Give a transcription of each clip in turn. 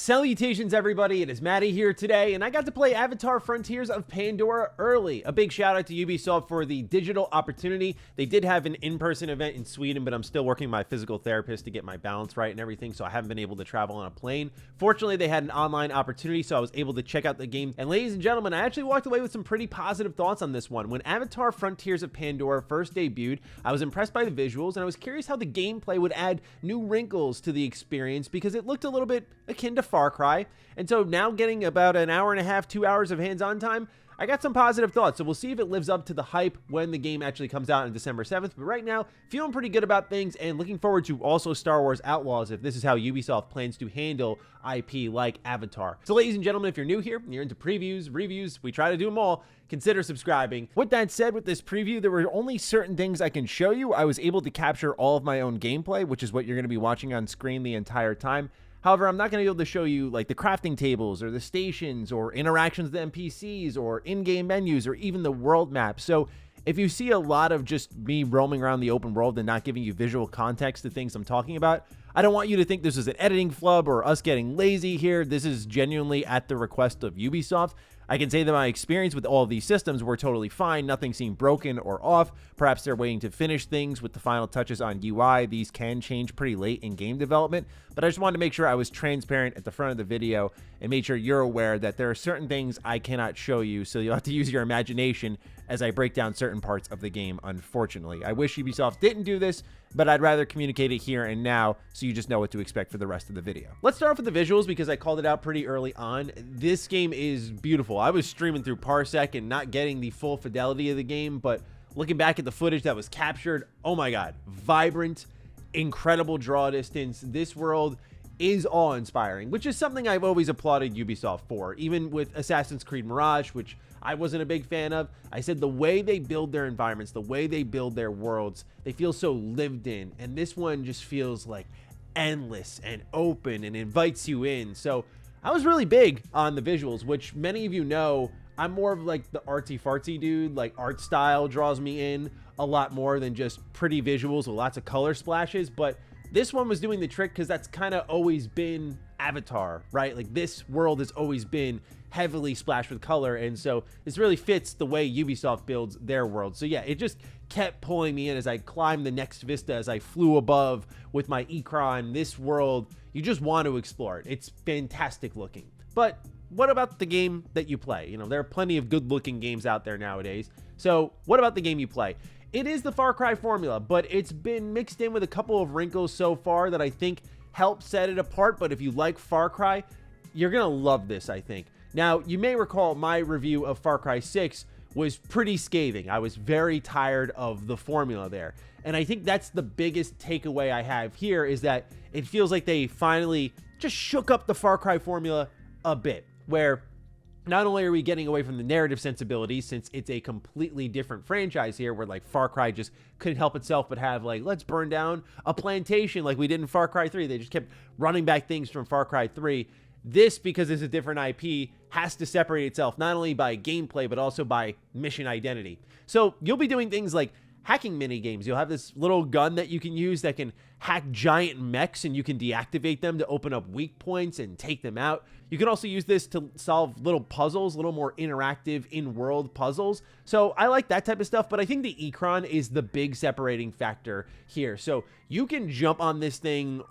Salutations everybody, it is Matty here today, and I got to play Avatar Frontiers of Pandora early. A big shout out to Ubisoft for the digital opportunity. They did have an in-person event in Sweden, but I'm still working with my physical therapist to get my balance right and everything, so I haven't been able to travel on a plane. Fortunately, they had an online opportunity, so I was able to check out the game. And ladies and gentlemen, I actually walked away with some pretty positive thoughts on this one. When Avatar Frontiers of Pandora first debuted, I was impressed by the visuals, and I was curious how the gameplay would add new wrinkles to the experience because it looked a little bit akin to Far Cry. And so now getting about an hour and a half, 2 hours of hands-on time, I got some positive thoughts. So we'll see if it lives up to the hype when the game actually comes out on December 7th. But right now, feeling pretty good about things and looking forward to also Star Wars Outlaws if this is how Ubisoft plans to handle IP like Avatar. So ladies and gentlemen, if you're new here and you're into previews, reviews, we try to do them all, consider subscribing. With that said, with this preview, there were only certain things I can show you. I was able to capture all of my own gameplay, which is what you're going to be watching on screen the entire time. However, I'm not going to be able to show you like the crafting tables or the stations or interactions with the NPCs or in-game menus or even the world map. So if you see a lot of just me roaming around the open world and not giving you visual context to things I'm talking about, I don't want you to think this is an editing flub or us getting lazy here. This is genuinely at the request of Ubisoft. I can say that my experience with all of these systems were totally fine. Nothing seemed broken or off. Perhaps they're waiting to finish things with the final touches on UI. These can change pretty late in game development, but I just wanted to make sure I was transparent at the front of the video and made sure you're aware that there are certain things I cannot show you, so you'll have to use your imagination as I break down certain parts of the game, unfortunately. I wish Ubisoft didn't do this, but I'd rather communicate it here and now so you just know what to expect for the rest of the video. Let's start off with the visuals because I called it out pretty early on. This game is beautiful. I was streaming through Parsec and not getting the full fidelity of the game, but looking back at the footage that was captured, oh my god, vibrant, incredible draw distance. This world is awe-inspiring, which is something I've always applauded Ubisoft for. Even with Assassin's Creed Mirage, which I wasn't a big fan of, I said the way they build their environments, the way they build their worlds, they feel so lived in, and this one just feels like endless and open and invites you in. So I was really big on the visuals, which many of you know I'm more of like the artsy-fartsy dude. Like art style draws me in a lot more than just pretty visuals with lots of color splashes, but this one was doing the trick because that's kind of always been Avatar, right? Like this world has always been heavily splashed with color, and so this really fits the way Ubisoft builds their world. So yeah, it just kept pulling me in as I climbed the next vista, as I flew above with my Ikran. This world, you just want to explore it. It's fantastic looking. But what about the game that you play? You know, there are plenty of good looking games out there nowadays. So what about the game you play? It is the Far Cry formula, but it's been mixed in with a couple of wrinkles so far that I think help set it apart. But if you like Far Cry, you're going to love this, I think. Now, you may recall my review of Far Cry 6 was pretty scathing. I was very tired of the formula there. And I think that's the biggest takeaway I have here is that it feels like they finally just shook up the Far Cry formula a bit, where not only are we getting away from the narrative sensibilities, since it's a completely different franchise here, where like Far Cry just couldn't help itself but have like, let's burn down a plantation like we did in Far Cry 3. They just kept running back things from Far Cry 3. This, because it's a different IP, has to separate itself not only by gameplay, but also by mission identity. So you'll be doing things like hacking mini games. You'll have this little gun that you can use that can hack giant mechs, and you can deactivate them to open up weak points and take them out. You can also use this to solve little puzzles, little more interactive in-world puzzles. So I like that type of stuff, but I think the Ikran is the big separating factor here. So you can jump on this thing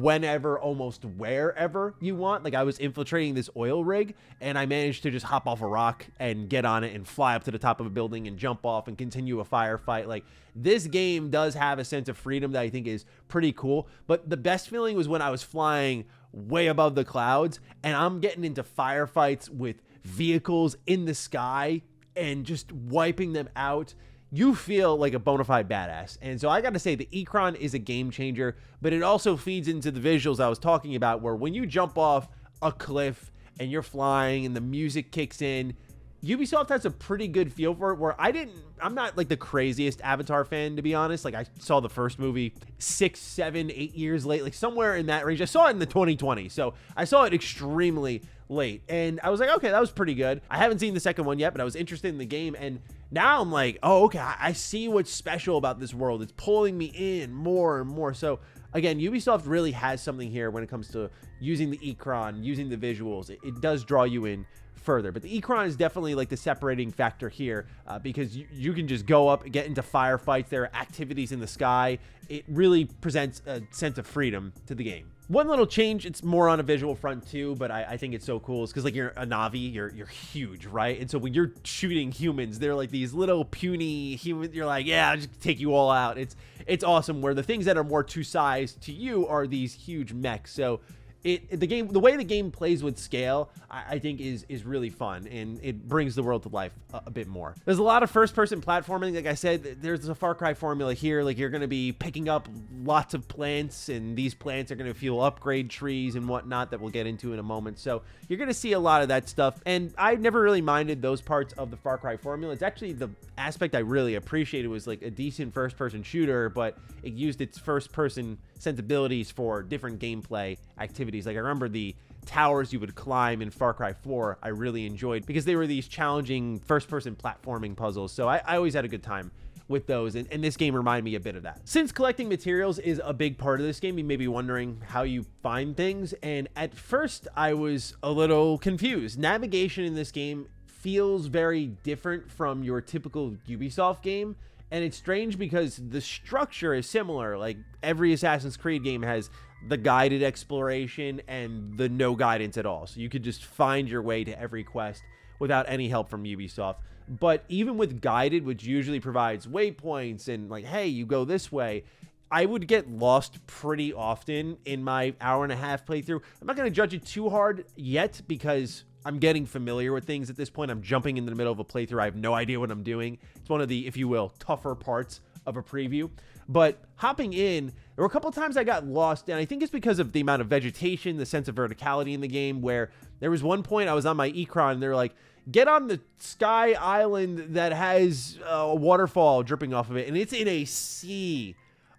whenever, almost wherever you want. Like I was infiltrating this oil rig, and I managed to just hop off a rock and get on it and fly up to the top of a building and jump off and continue a firefight. Like this game does have a sense of freedom that I think is pretty cool, but the best feeling was when I was flying way above the clouds and I'm getting into firefights with vehicles in the sky and just wiping them out. You feel like a bona fide badass. And so I got to say the Ikran is a game changer, but it also feeds into the visuals I was talking about, where when you jump off a cliff and you're flying and the music kicks in, Ubisoft has a pretty good feel for it, where I'm not like the craziest Avatar fan, to be honest. Like I saw the first movie 6, 7, 8 years late, like somewhere in that range. I saw it in the 2020, so I saw it extremely late, and I was like, okay, that was pretty good. I haven't seen the second one yet, but I was interested in the game, and now I'm like, oh, okay, I see what's special about this world. It's pulling me in more and more. So again, Ubisoft really has something here when it comes to using the Ikran, using the visuals. It does draw you in further, but the Ikran is definitely like the separating factor here, because you can just go up and get into firefights. There are activities in the sky. It really presents a sense of freedom to the game. One little change, it's more on a visual front too, but I think it's so cool, is because like you're a Navi, you're huge, right? And so when you're shooting humans, they're like these little puny humans. You're like, yeah, I'll just take you all out. It's awesome, where the things that are more to size to you are these huge mechs. So the way the game plays with scale, I think is really fun, and it brings the world to life a bit more. There's a lot of first-person platforming. Like I said, there's a Far Cry formula here. Like, you're going to be picking up lots of plants, and these plants are going to fuel upgrade trees and whatnot that we'll get into in a moment. So you're going to see a lot of that stuff, and I never really minded those parts of the Far Cry formula. It's actually the aspect I really appreciated, was like a decent first-person shooter, but it used its first-person sensibilities for different gameplay activities. Like, I remember the towers you would climb in Far Cry 4, I really enjoyed, because they were these challenging first-person platforming puzzles. So I always had a good time with those, and this game reminded me a bit of that. Since collecting materials is a big part of this game, you may be wondering how you find things, and at first I was a little confused. Navigation in this game feels very different from your typical Ubisoft game, and it's strange because the structure is similar. Like, every Assassin's Creed game has the guided exploration and the no guidance at all. So you could just find your way to every quest without any help from Ubisoft. But even with guided, which usually provides waypoints and like, hey, you go this way, I would get lost pretty often in my hour-and-a-half playthrough. I'm not going to judge it too hard yet, because I'm getting familiar with things at this point. I'm jumping in the middle of a playthrough. I have no idea what I'm doing. It's one of the, if you will, tougher parts of a preview. But hopping in, there were a couple of times I got lost, and I think it's because of the amount of vegetation, the sense of verticality in the game, where there was one point I was on my Ikran, and they're like, get on the sky island that has a waterfall dripping off of it, and it's in a sea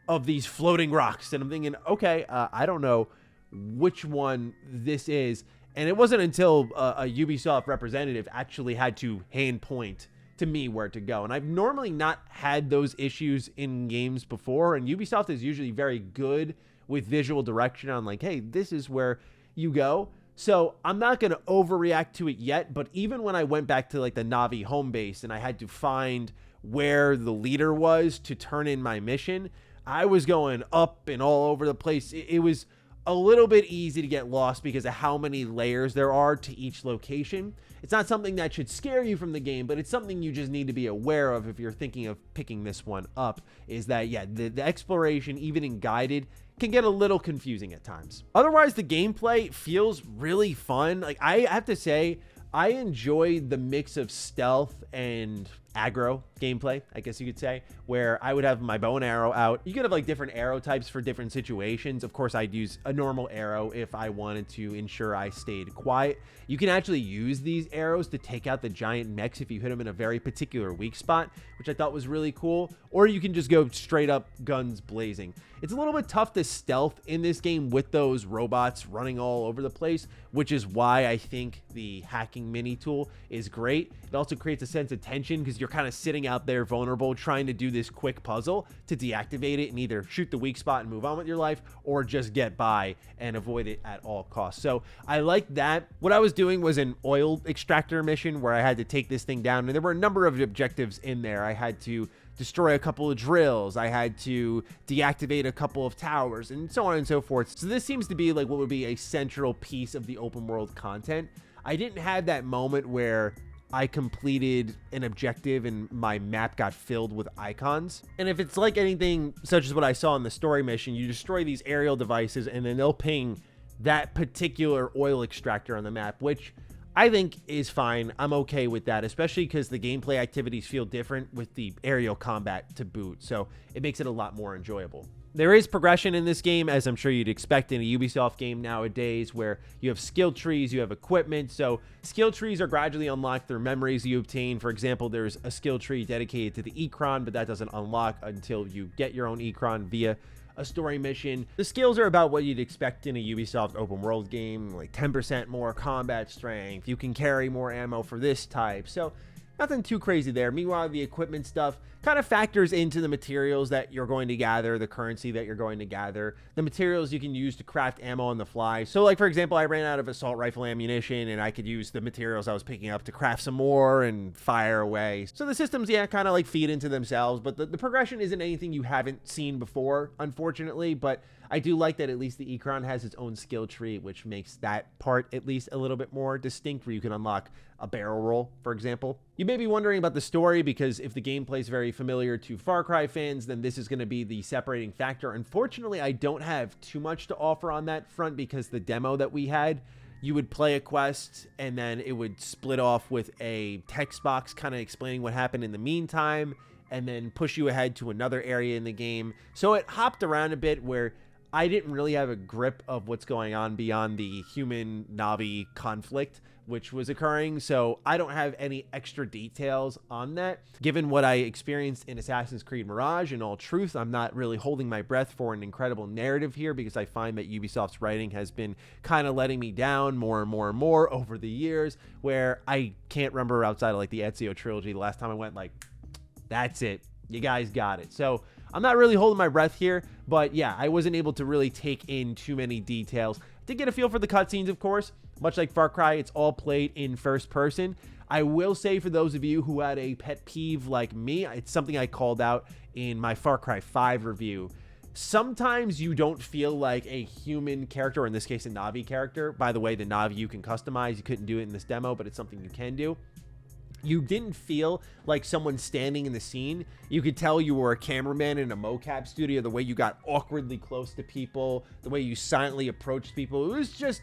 of these floating rocks. And I'm thinking, okay, I don't know which one this is. And it wasn't until a Ubisoft representative actually had to hand point to me where to go. And I've normally not had those issues in games before, and Ubisoft is usually very good with visual direction on like, hey, this is where you go. So I'm not going to overreact to it yet, but even when I went back to like the Navi home base and I had to find where the leader was to turn in my mission, I was going up and all over the place. It was a little bit easy to get lost because of how many layers there are to each location. It's not something that should scare you from the game, but it's something you just need to be aware of if you're thinking of picking this one up, is that, yeah, the exploration, even in guided, can get a little confusing at times. Otherwise, the gameplay feels really fun. Like, I have to say, I enjoy the mix of stealth and aggro gameplay, I guess you could say, where I would have my bow and arrow out. You could have like different arrow types for different situations. Of course, I'd use a normal arrow if I wanted to ensure I stayed quiet. You can actually use these arrows to take out the giant mechs if you hit them in a very particular weak spot, which I thought was really cool. Or you can just go straight up guns blazing. It's a little bit tough to stealth in this game with those robots running all over the place, which is why I think the hacking mini tool is great. It also creates a sense of tension because you're kind of sitting out there vulnerable, trying to do this quick puzzle to deactivate it and either shoot the weak spot and move on with your life, or just get by and avoid it at all costs. So I like that. What I was doing was an oil extractor mission where I had to take this thing down, and there were a number of objectives in there. I had to destroy a couple of drills, I had to deactivate a couple of towers, and so on and so forth. So this seems to be like what would be a central piece of the open world content. I didn't have that moment where I completed an objective and my map got filled with icons. And if it's like anything such as what I saw in the story mission, you destroy these aerial devices and then they'll ping that particular oil extractor on the map, which I think is fine. I'm okay with that, especially because the gameplay activities feel different with the aerial combat to boot, so it makes it a lot more enjoyable. There is progression in this game, as I'm sure you'd expect in a Ubisoft game nowadays, where you have skill trees, you have equipment. So skill trees are gradually unlocked through memories you obtain. For example, there's a skill tree dedicated to the Ikran, but that doesn't unlock until you get your own Ikran via a story mission. The skills are about what you'd expect in a Ubisoft open world game, like 10% more combat strength, you can carry more ammo for this type. So Nothing too crazy there. Meanwhile, the equipment stuff kind of factors into the materials that you're going to gather, the currency that you're going to gather, the materials you can use to craft ammo on the fly. So like, for example, I ran out of assault rifle ammunition and I could use the materials I was picking up to craft some more and fire away. So the systems, yeah, kind of like feed into themselves, but the progression isn't anything you haven't seen before, unfortunately, but I do like that at least the Ikran has its own skill tree, which makes that part at least a little bit more distinct, where you can unlock a barrel roll, for example. You may be wondering about the story, because if the gameplay is very familiar to Far Cry fans, then this is going to be the separating factor. Unfortunately, I don't have too much to offer on that front, because the demo that we had, you would play a quest and then it would split off with a text box kind of explaining what happened in the meantime, and then push you ahead to another area in the game. So it hopped around a bit, where I didn't really have a grip of what's going on beyond the human Navi conflict, which was occurring. So I don't have any extra details on that. Given what I experienced in Assassin's Creed Mirage, in all truth, I'm not really holding my breath for an incredible narrative here, because I find that Ubisoft's writing has been kind of letting me down more and more and more over the years, where I can't remember outside of like the Ezio trilogy, the last time I went like, that's it. You guys got it. So I'm not really holding my breath here, but yeah, I wasn't able to really take in too many details. Did get a feel for the cutscenes, of course. Much like Far Cry, it's all played in first person. I will say, for those of you who had a pet peeve like me, it's something I called out in my Far Cry 5 review. Sometimes you don't feel like a human character, or in this case, a Navi character. By the way, the Navi you can customize. You couldn't do it in this demo, but it's something you can do. You didn't feel like someone standing in the scene. You could tell you were a cameraman in a mocap studio, the way you got awkwardly close to people, the way you silently approached people. It was just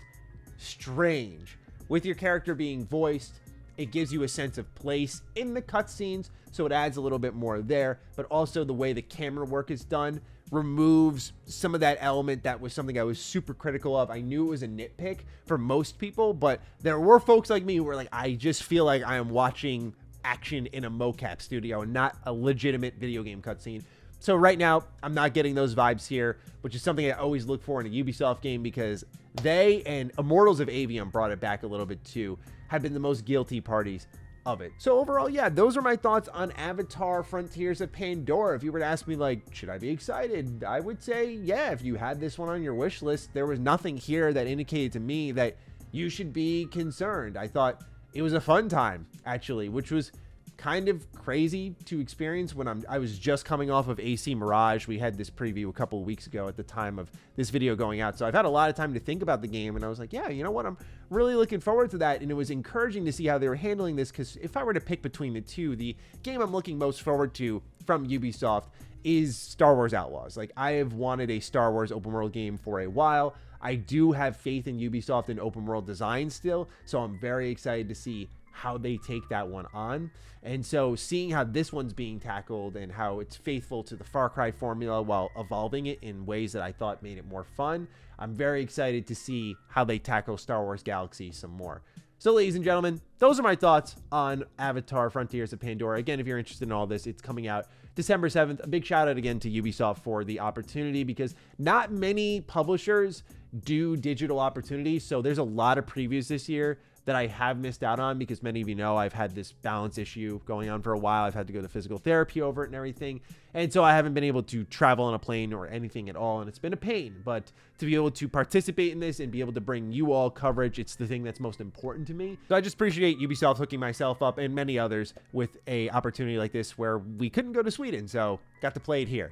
strange. With your character being voiced, it gives you a sense of place in the cutscenes, so it adds a little bit more there, but also the way the camera work is done removes some of that element that was something I was super critical of. I knew it was a nitpick for most people, but there were folks like me who were like, I just feel like I am watching action in a mocap studio and not a legitimate video game cutscene. So right now, I'm not getting those vibes here, which is something I always look for in a Ubisoft game, because they and Immortals of Avium brought it back a little bit too, have been the most guilty parties of it. So overall, yeah, those are my thoughts on Avatar Frontiers of Pandora. If you were to ask me, like, should I be excited? I would say, yeah, if you had this one on your wish list, there was nothing here that indicated to me that you should be concerned. I thought it was a fun time, actually, which was kind of crazy to experience when I was just coming off of AC Mirage. We had this preview a couple of weeks ago at the time of this video going out, so I've had a lot of time to think about the game, and I was like, yeah, you know what, I'm really looking forward to that. And it was encouraging to see how they were handling this, because if I were to pick between the two, the game I'm looking most forward to from Ubisoft is Star Wars Outlaws. Like, I have wanted a Star Wars open world game for a while. I do have faith in Ubisoft and open world design still, so I'm very excited to see how they take that one on. And so seeing how this one's being tackled and how it's faithful to the Far Cry formula while evolving it in ways that I thought made it more fun, I'm very excited to see how they tackle Star Wars Galaxy some more. So ladies and gentlemen, those are my thoughts on Avatar Frontiers of Pandora. Again, if you're interested in all this, it's coming out December 7th. A big shout out again to Ubisoft for the opportunity, because not many publishers do digital opportunities. So there's a lot of previews this year that I have missed out on, because many of you know I've had this balance issue going on for a while. I've had to go to physical therapy over it and everything. And so I haven't been able to travel on a plane or anything at all. And it's been a pain, but to be able to participate in this and be able to bring you all coverage, it's the thing that's most important to me. So I just appreciate Ubisoft hooking myself up and many others with a opportunity like this, where we couldn't go to Sweden, so got to play it here.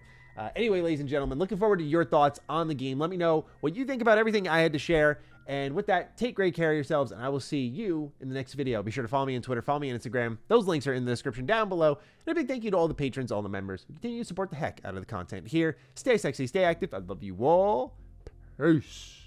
Anyway, ladies and gentlemen, looking forward to your thoughts on the game. Let me know what you think about everything I had to share. And with that, take great care of yourselves, and I will see you in the next video. Be sure to follow me on Twitter, follow me on Instagram. Those links are in the description down below. And a big thank you to all the patrons, all the members, who continue to support the heck out of the content here. Stay sexy, stay active. I love you all. Peace.